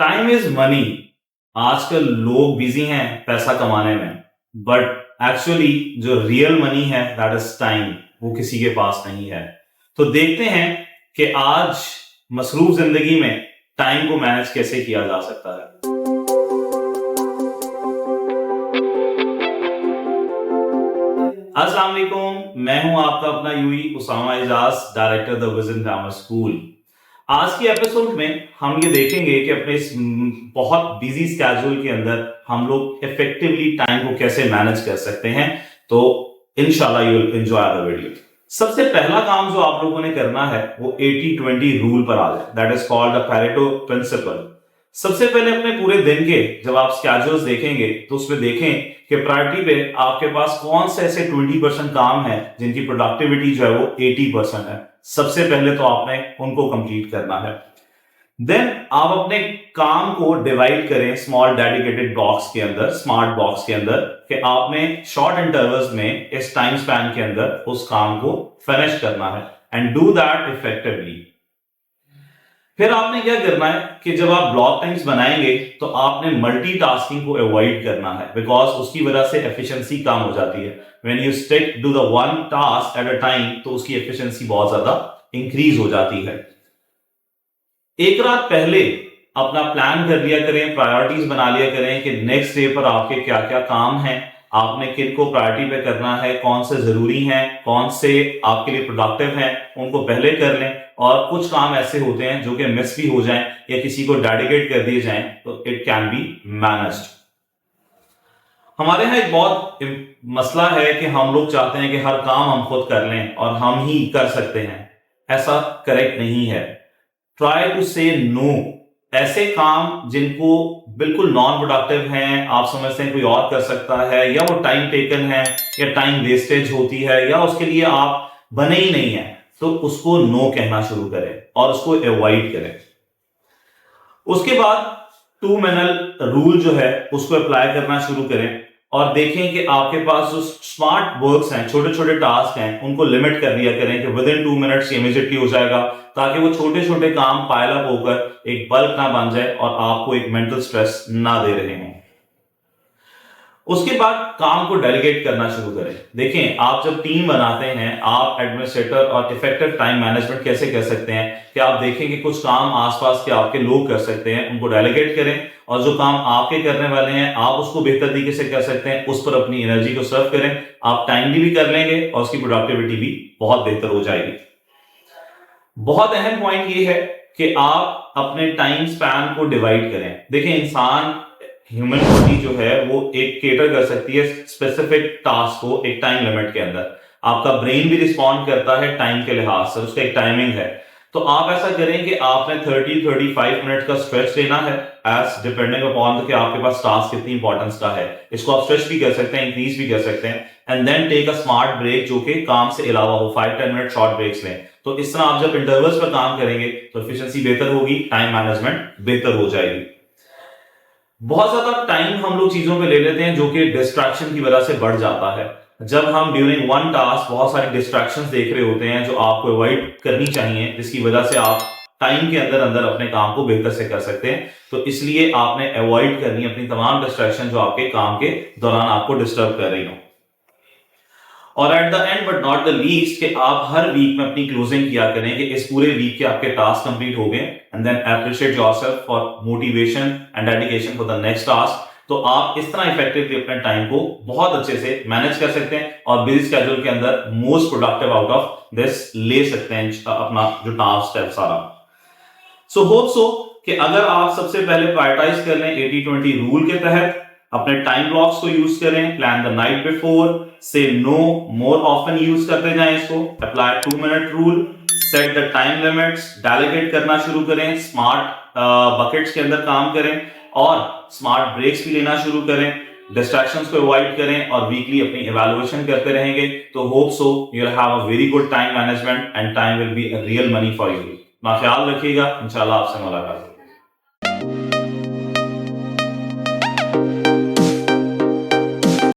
Time is money. आजकल लोग busy हैं पैसा कमाने में, बट एक्चुअली जो रियल मनी है दैट इज टाइम, वो किसी के पास नहीं है। तो देखते हैं कि आज मसरूफ जिंदगी में टाइम को मैनेज कैसे किया जा सकता है। अस्सलाम वालेकुम, मैं हूं आपका अपना यूई Usama Ejaz, director the vision grammar school. आज की एपिसोड में हम ये देखेंगे कि अपने इस बहुत बिजी स्केड्यूल के अंदर हम लोग इफेक्टिवली टाइम को कैसे मैनेज कर सकते हैं। तो इंशाल्लाह you will enjoy the video. सबसे पहला काम जो आप लोगों ने करना है वो 80-20 रूल पर आ जाए, that is called the Pareto principle. सबसे पहले अपने पूरे दिन के जब आप स्केड्यूल्स देखेंगे तो उसमें देखें कि प्रायोरिटी पे आपके पास कौन से ऐसे 20% काम है जिनकी प्रोडक्टिविटी जो है वो 80% है। सबसे पहले तो आपने उनको कंप्लीट करना है। देन आप अपने काम को डिवाइड करें स्मॉल डेडिकेटेड बॉक्स के अंदर, स्मार्ट बॉक्स के अंदर, कि आपने शॉर्ट इंटरवल्स में इस टाइम स्पैन के अंदर उस काम को फिनिश करना है एंड डू दैट इफेक्टिवली। फिर आपने क्या करना है कि जब आप ब्लॉक टाइम्स बनाएंगे तो आपने मल्टीटास्किंग को अवॉइड करना है, बिकॉज उसकी वजह से एफिशिएंसी कम हो जाती है। When you stick to the one task at a time तो उसकी एफिशिएंसी बहुत ज्यादा इंक्रीज हो जाती है। एक रात पहले अपना प्लान कर लिया करें, प्रायोरिटीज बना लिया करें कि नेक्स्ट डे पर आपके क्या क्या काम हैं, आपने किन को प्रायोरिटी पे करना है, कौन से जरूरी हैं, कौन से आपके लिए प्रोडक्टिव हैं, उनको पहले कर लें। और कुछ काम ऐसे होते हैं जो कि मिस भी हो जाएं या किसी को डेडिकेट कर दिए जाएं तो इट कैन बी मैनेज्ड। हमारे यहाँ एक बहुत मसला है कि हम लोग चाहते हैं कि हर काम हम खुद कर लें और हम ही कर सकते हैं। ऐसा करेक्ट नहीं है। ट्राई टू से नो। ऐसे काम जिनको बिल्कुल नॉन प्रोडक्टिव हैं, आप समझते हैं कोई और कर सकता है, या वो टाइम टेकन है या टाइम वेस्टेज होती है या उसके लिए आप बने ही नहीं है, तो उसको नो कहना शुरू करें और उसको अवॉइड करें। उसके बाद 2 मिनट रूल जो है उसको अप्लाई करना शुरू करें और देखें कि आपके पास जो स्मार्ट वर्क्स हैं, छोटे छोटे टास्क हैं, उनको लिमिट कर दिया करें कि विद इन 2 मिनट्स इमीडिएटली हो जाएगा, ताकि वो छोटे छोटे काम पाइल अप होकर एक बल्क ना बन जाए और आपको एक मेंटल स्ट्रेस ना दे रहे हों। उसके बाद काम को डेलीगेट करना शुरू करें। देखें, आप जब टीम बनाते हैं, आप एडमिनिस्ट्रेटर और इफेक्टिव टाइम मैनेजमेंट कैसे कर सकते हैं कि आप देखें कि कुछ काम आसपास के आपके लोग कर सकते हैं, उनको डेलीगेट करें, और जो काम आपके करने वाले हैं आप उसको बेहतर तरीके से कर सकते हैं, उस पर अपनी एनर्जी को सर्व करें। आप टाइमली भी कर लेंगे और उसकी प्रोडक्टिविटी भी बहुत बेहतर हो जाएगी। बहुत अहम पॉइंट ये है कि आप अपने टाइम स्पैन को डिवाइड करें। देखें, इंसान ह्यूमन बॉडी जो है वो एक केटर कर सकती है स्पेसिफिक टास्क को एक टाइम लिमिट के अंदर। आपका ब्रेन भी रिस्पॉन्ड करता है टाइम के लिहाज से, उसका एक टाइमिंग है। तो आप ऐसा करें कि आपने 30-35 मिनट का स्ट्रेच लेना है, एज डिपेंडिंग अपॉन कि आपके पास टास्क कितनी इंपॉर्टेंस का है। इसको आप स्ट्रेच भी कर सकते हैं, इंक्रीज भी कर सकते हैं, and then take a smart break जो कि काम से अलावा हो। 5-10 मिनट शॉर्ट ब्रेक्स लें। तो इस तरह आप जब इंटरवल्स पर काम करेंगे तो एफिशिएंसी बेहतर होगी, टाइम मैनेजमेंट बेहतर हो जाएगी। बहुत ज्यादा टाइम हम लोग चीजों पे ले लेते हैं जो कि डिस्ट्रैक्शन की वजह से बढ़ जाता है। जब हम ड्यूरिंग वन टास्क बहुत सारे डिस्ट्रैक्शंस देख रहे होते हैं जो आपको अवॉइड करनी चाहिए, जिसकी वजह से आप टाइम के अंदर अंदर अपने काम को बेहतर से कर सकते हैं। तो इसलिए आपने अवॉइड करनी अपनी तमाम डिस्ट्रैक्शन जो आपके काम के दौरान आपको डिस्टर्ब कर रही हो। और at the end but not the least कि आप हर वीक में अपनी क्लोजिंग किया करें कि इस पूरे वीक के आपके टास्क कंप्लीट हो गए, and then appreciate yourself for motivation and dedication for the next task. तो आप इस तरह इफेक्टिवली अपने टाइम को बहुत अच्छे से मैनेज कर सकते हैं और बिजी स्केड्यूल के अंदर most productive out of this ले सकते हैं अपना जो टास्क है सारा। सो होप सो कि अगर आप सबसे पहले प्रायोरिटाइज कर लें 80-20 रूल के तहत, अपने टाइम ब्लॉक्स को यूज करें, प्लान द नाइट बिफोर, से नो मोर ऑफन यूज करते जाएं इसको, apply 2 minute rule, set the time limits, delegate करना शुरू करें, स्मार्ट बकेट्स के अंदर काम करें और स्मार्ट ब्रेक्स भी लेना शुरू करें, डिस्ट्रैक्शंस को अवॉइड करें और वीकली अपनी इवैल्यूएशन करते रहेंगे। तो hope so you will have a very good time management and time will be a real money for you. अपना ख्याल रखिएगा, इंशाल्लाह आपसे मुलाकात।